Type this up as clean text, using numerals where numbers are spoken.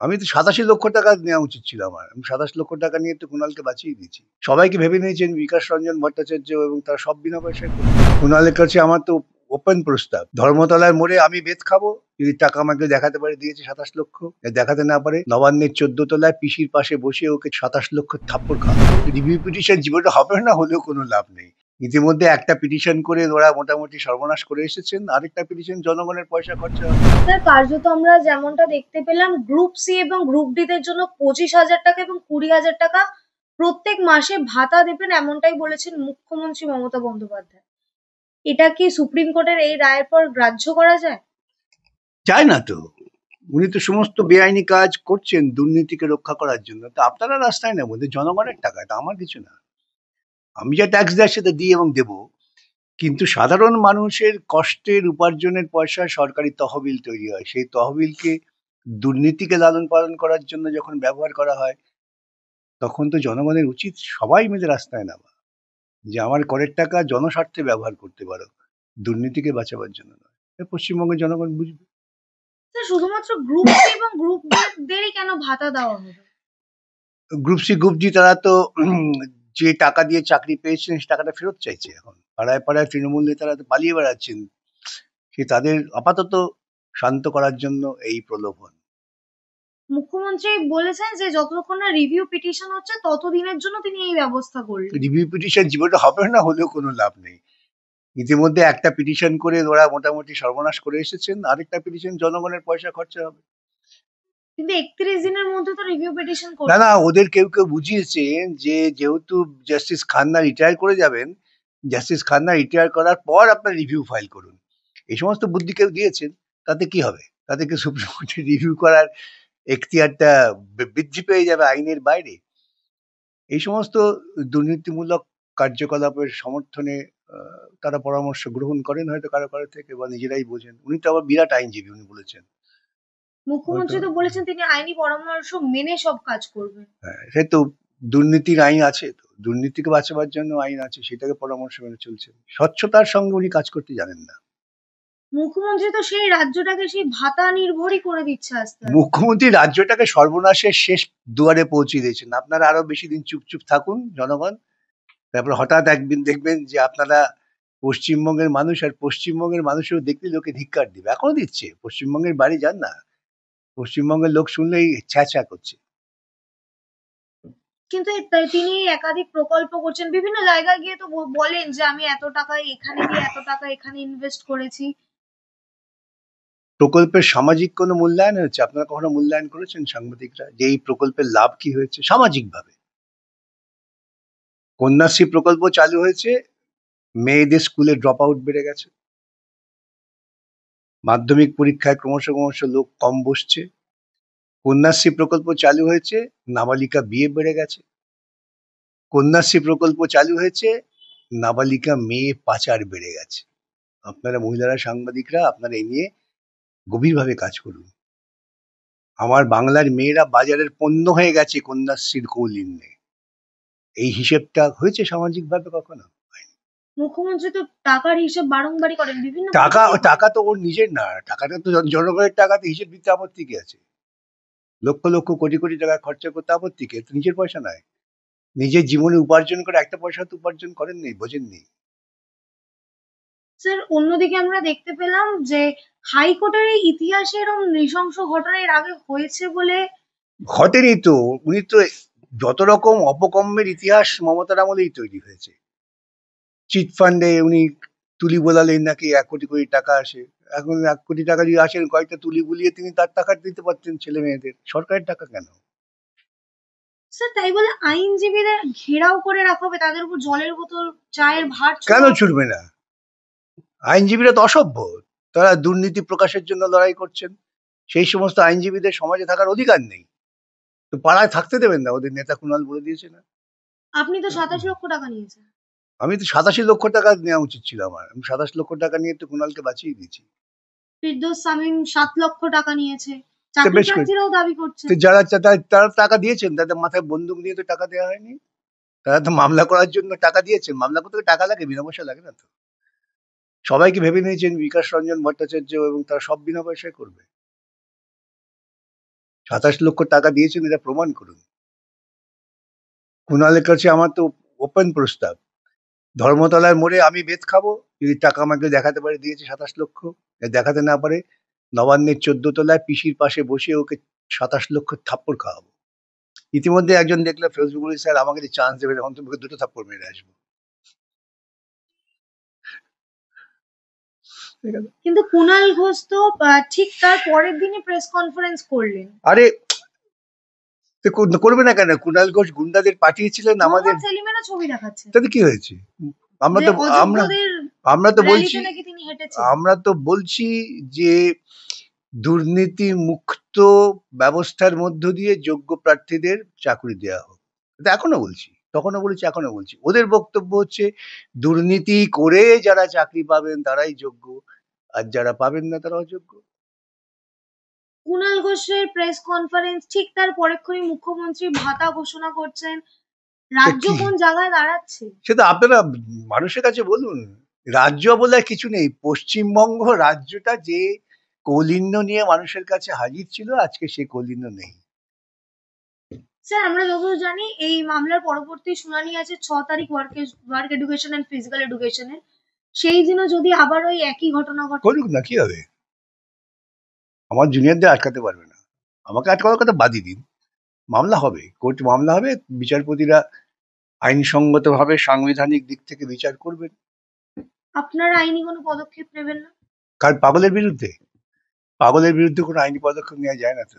আমি তো ৮৭ লক্ষ টাকা নেওয়া উচিত ছিল আমার। আমি ২৭ লক্ষ টাকা নিয়ে তো কুণালকে বাঁচিয়ে দিয়েছি। সবাইকে ভেবে নিয়েছেন বিকাশ রঞ্জন ভট্টাচার্য এবং তারা সব বিনা পয়সায় করবে। কুণালের কাছে আমার তো ওপেন প্রস্তাব। ধর্মতলার মোড়ে আমি বেত খাবো। যদি টাকা আমাকে দেখাতে পারে দিয়েছে ২৭ লক্ষ। দেখাতে না পারে নবান্নের ১৪ তলায় পিসির পাশে বসে ওকে ২৭ লক্ষ থাপ্পড় খাওয়াবো। রিভিউ পিটিশন জীবনে হবে না, হলেও কোনো লাভ নেই। ইতিমধ্যে একটা পিটিশন করে ওরা মোটামুটি সর্বনাশ করে এসেছেন। আরেকটা পিটিশন জনগণের পয়সা খরচা হবে। স্যার, কার্যত আমরা যেমনটা দেখতে পেলাম, গ্রুপ সি এবং গ্রুপ ডি দের জন্য 25,000 টাকা এবং 20,000 টাকা প্রত্যেক মাসে ভাতা দেবেন, এমনটাই বলেছেন মুখ্যমন্ত্রী মমতা বন্দ্যোপাধ্যায়। এটা কি সুপ্রিম কোর্টের এই রায়ের পর গ্রাহ্য করা যায়? চায় না তো। উনি তো সমস্ত বেআইনি কাজ করছেন দুর্নীতিকে রক্ষা করার জন্য। তো আপনারা রাস্তায় নামুন, এটা জনগণের টাকা, এটা আমার কিছু না। আমি যা ট্যাক্স দেয় সেটা দিই এবং দেবো। কিন্তু সাধারণ মানুষের কষ্টের উপার্জনের পয়সা সরকারি তহবিল তৈরি হয়। সেই তহবিলকে দুর্নীতিকে লালন পালন করার জন্য যখন ব্যবহার করা হয়, তখন তো জনগণের উচিত সবাই মিলে রাস্তায় নামা। যে আমার করের টাকা জনস্বার্থে ব্যবহার করতে পারো, দুর্নীতিকে বাঁচাবার জন্য নয়। এটা পশ্চিমবঙ্গের জনগণ বুঝবে। স্যার, শুধুমাত্র গ্রুপ সি এবং গ্রুপ ডি দেরই কেন ভাতা দেওয়া হবে? গ্রুপ সি গ্রুপ ডি তারা তো যে টাকা দিয়ে চাকরি পেয়েছেন সে টাকাটা ফেরত চাইছে এখন। পাড়ায় পাড়ায় তৃণমূল নেতারা তো পালিয়ে বেড়াচ্ছেন। সে তাদের আপাতত শান্ত করার জন্য এই প্রলোভন। মুখ্যমন্ত্রী বলেছেন যে যতক্ষণ না রিভিউ পিটিশন হচ্ছে ততদিনের জন্য তিনি এই ব্যবস্থা করলেন। রিভিউ পিটিশন জীবনে হবে না, হলেও কোনো লাভ নেই। ইতিমধ্যে একটা পিটিশন করে ওরা মোটামুটি সর্বনাশ করে এসেছেন। আরেকটা পিটিশন জনগণের পয়সা খরচা হবে। কিন্তু 31 দিনের মধ্যে তো রিভিউ পিটিশন না করতে না, হবে। ওদের কেউ কেউ বুঝিয়েছেন যে যেহেতু জাস্টিস খান্না রিটায়ার করে যাবেন, জাস্টিস খান্না রিটায়ার করার পর আপনার রিভিউ ফাইল করুন। এই সমস্ত বুদ্ধি কেউ দিয়েছেন। তাতে কি হবে? তাতে কি সুপ্রিম কোর্টে রিভিউ করার এখতিয়ারটা বৃদ্ধি পেয়ে যাবে আইনের বাইরে? এই সমস্ত দুর্নীতিমূলক কার্যকলাপের সমর্থনে তারা পরামর্শ গ্রহণ করেন হয়তো কারো কারো থেকে, বা নিজেরাই বোঝেন। উনি তো আবার বিরাট আইনজীবী, উনি বলেছেন। হয়তো মুখ্যমন্ত্রী তো বলেছেন তিনি আইনি পরামর্শ মেনে সব কাজ করবেন। হ্যাঁ, সে তো দুর্নীতির আইন আছে তো। দুর্নীতিকে বাঁচাবার জন্য আইন আছে, সেটাকে পরামর্শ মেনে চলছেন। স্বচ্ছতার সঙ্গে উনি কাজ করতে জানেন না। মুখ্যমন্ত্রী তো সেই রাজ্যটাকে সেই ভাতা নির্ভরই করে দিচ্ছে আস্তে আস্তে। মুখ্যমন্ত্রী রাজ্যটাকে সর্বনাশের শেষ দুয়ারে পৌঁছে দিয়েছেন। আপনারা আরো বেশি দিন চুপ চুপ থাকুন জনগণ। তারপর হঠাৎ একদিন দেখবেন যে আপনারা পশ্চিমবঙ্গের মানুষ, আর পশ্চিমবঙ্গের মানুষও দেখলে লোকে ধিক্কার দিবে। এখনো দিচ্ছে। পশ্চিমবঙ্গের বাড়ি যান না। পশ্চিমবঙ্গের লোক শুনলেই ছ্যাঁ ছ্যাঁ করছে। কিন্তু তিনি একাধিক প্রকল্প করছেন, বিভিন্ন জায়গায় গিয়ে তো বলেন যে আমি এত টাকা এখানে দিয়ে এত টাকা এখানে ইনভেস্ট করেছি। প্রকল্পের সামাজিক কোনো মূল্যায়ন হয়েছে? আপনারা কখনো মূল্যায়ন করেছেন সাংবাদিকরা যে এই প্রকল্পের লাভ কি হয়েছে সামাজিকভাবে? কন্যাশ্রী প্রকল্প চালু হয়েছে, মেয়েদের স্কুলে ড্রপ আউট বেড়ে গেছে। মাধ্যমিক পরীক্ষায় ক্রমশ ক্রমশ লোক কম বসছে। কন্যাশ্রী প্রকল্প চালু হয়েছে, নাবালিকা বিয়ে বেড়ে গেছে। কন্যাশ্রী প্রকল্প চালু হয়েছে, নাবালিকা মেয়ে পাচার বেড়ে গেছে। আপনারা মহিলারা সাংবাদিকরা আপনারা এই নিয়ে গভীরভাবে কাজ করুন। আমার বাংলার মেয়েরা বাজারের পণ্য হয়ে গেছে কন্যাশ্রীর কৌলিন্যে। এই হিসেবটা হয়েছে সামাজিকভাবে কখনো? মুখ্যমন্ত্রী তো টাকার হিসেব বারংবারই করেন বিভিন্ন টাকা বৈঠকে। টাকা তো ওর নিজের না, টাকাটা তো জনগণের টাকাতে হিসেব দিতে আপত্তি কি আছে? লক্ষ লক্ষ কোটি কোটি টাকা খরচা করতে আপত্তি কি? এ তো নিজের পয়সা নয়। নিজের জীবনে উপার্জন করে একটা পয়সা তো উপার্জন করেননি, বোঝেননি। স্যার, অন্যদিকে আমরা দেখতে পেলাম যে হাইকোর্টের এই ইতিহাসে এরকম নৃশংস ঘটনা এর আগে হয়েছে বলে। ঘটেনি তো। উনি তো যত রকম অপকর্মের ইতিহাস মমতার আমলেই তৈরি হয়েছে। চিট ফান্ডে উনি তুলি বোলালেন নাকি ১ কোটি টাকা আসে। এখন ১ কোটি টাকা যদি আসেন, কয়েকটা তুলি বুলিয়ে তিনি তার টাকা দিতে পারতেন ছেলে মেয়েদের। সরকারের টাকা কেন? স্যার, তাই বলে আইনজীবীদের ঘেরাও করে রাখা হবে, তাদের উপর জলের বোতল চায়ের ভাত কেন ছুঁড়ে হবে? ছুটবে না? আইনজীবীরা তো অসভ্য। তারা দুর্নীতি প্রকাশের জন্য লড়াই করছেন। সেই সমস্ত আইনজীবীদের সমাজে থাকার অধিকার নেই। তো পাড়ায় থাকতে দেবেন না, ওদের নেতা কুণাল বলে দিয়েছে না? আপনি তো 27 লক্ষ টাকা নিয়েছেন। আমি তো ৮৭ লক্ষ টাকা নেওয়া উচিত ছিল আমার। আমি ২৭ লক্ষ টাকা নিয়ে তো কুণালকে বাঁচিয়ে দিয়েছি। ফিরদৌস সামিম 7 লক্ষ টাকা নিয়েছে, তো চাকরি বেশ করে। প্রার্থীরাও দাবি তো করছেন। যারা তারা টাকা দিয়েছেন, তাদের মাথায় বন্দুক নিয়ে তো টাকা দেওয়া হয়নি। তারা তো মামলা করার জন্য টাকা দিয়েছেন। মামলা করতে টাকা লাগে, বিনা পয়সা লাগে না তো। সবাইকে ভেবে নিয়েছেন বিকাশ রঞ্জন ভট্টাচার্য এবং তারা সব বিনা পয়সায় করবে। 27 লক্ষ টাকা দিয়েছেন, এটা প্রমাণ করুন। কুণালের কাছে আমার তো ওপেন প্রস্তাব, ধর্মতলার মোড়ে আমি বেত খাবো, যদি টাকা আমাকে দেখাতে পারে দিয়েছে 27 লক্ষ। দেখাতে না পারে নবান্নের 14 তলায় পিসির পাশে বসে ওকে 27 লক্ষ থাপ্পড় খাওয়াবো। ইতিমধ্যে একজন দেখলো ফেসবুক বলে, স্যার আমাকে চান্স দেবেন, এখন তোমাকে 2টো থাপ্পড় মেরে আসবো। ঠিক আছে? কিন্তু কুণাল ঘোষ তো ঠিক তার পরের দিনই প্রেস কনফারেন্স করলেন। আরে তো করবে না কেন? কুণাল ঘোষ গুন্ডাদের পাঠিয়েছিলেন আমাদের, মোহাম্মদ সেলিমেরও ছবি দেখাচ্ছে তাতে কি হয়েছে? আমরা যে তো আমরা অযোগ্যদের আমরা তো বলছি, র্যালিতে নাকি তিনি হেঁটেছেন। আমরা তো বলছি যে দুর্নীতি মুক্ত ব্যবস্থার মধ্য দিয়ে যোগ্য প্রার্থীদের চাকরি দেওয়া হোক। এটা এখনো বলছি, তখনও বলেছি, এখনো বলছি। ওদের বক্তব্য হচ্ছে দুর্নীতি করে যারা চাকরি পাবেন তারাই যোগ্য, আর যারা পাবেন না তারা অযোগ্য। কুণাল ঘোষের প্রেস কনফারেন্স ঠিক তার পরেক্ষণই মুখ্যমন্ত্রী ভাতা ঘোষণা করছেন। রাজ্য কি? কোন জায়গায় দাঁড়াচ্ছে? সেটা আপনারা মানুষের কাছে বলুন। রাজ্য বলে আর কিছু নেই। পশ্চিমবঙ্গ রাজ্যটা যে কৌলিন্য নিয়ে মানুষের কাছে হাজির ছিল, আজকে সে কৌলিন্য নেই। স্যার আমরা যতদূর জানি এই মামলার পরবর্তী শুনানি আছে 6 তারিখ ওয়ার্ক এডুকেশন এন্ড ফিজিক্যাল এডুকেশনের। সেই দিনও যদি আবার ওই একই ঘটনা ঘটে? করুক না, কি হবে? আমার জুনিয়রদের আটকাতে পারবে না। আমাকে আটকানোর কথা বাদই দিন। মামলা হবে, কোর্ট মামলা হবে, বিচারপতিরা আইনসঙ্গতভাবে সাংবিধানিক দিক থেকে বিচার করবেন। আপনারা আইনি কোনো পদক্ষেপ নেবেন না? কার? পাগলের বিরুদ্ধে? পাগলের বিরুদ্ধে কোনো আইনি পদক্ষেপ নেওয়া যায় না তো।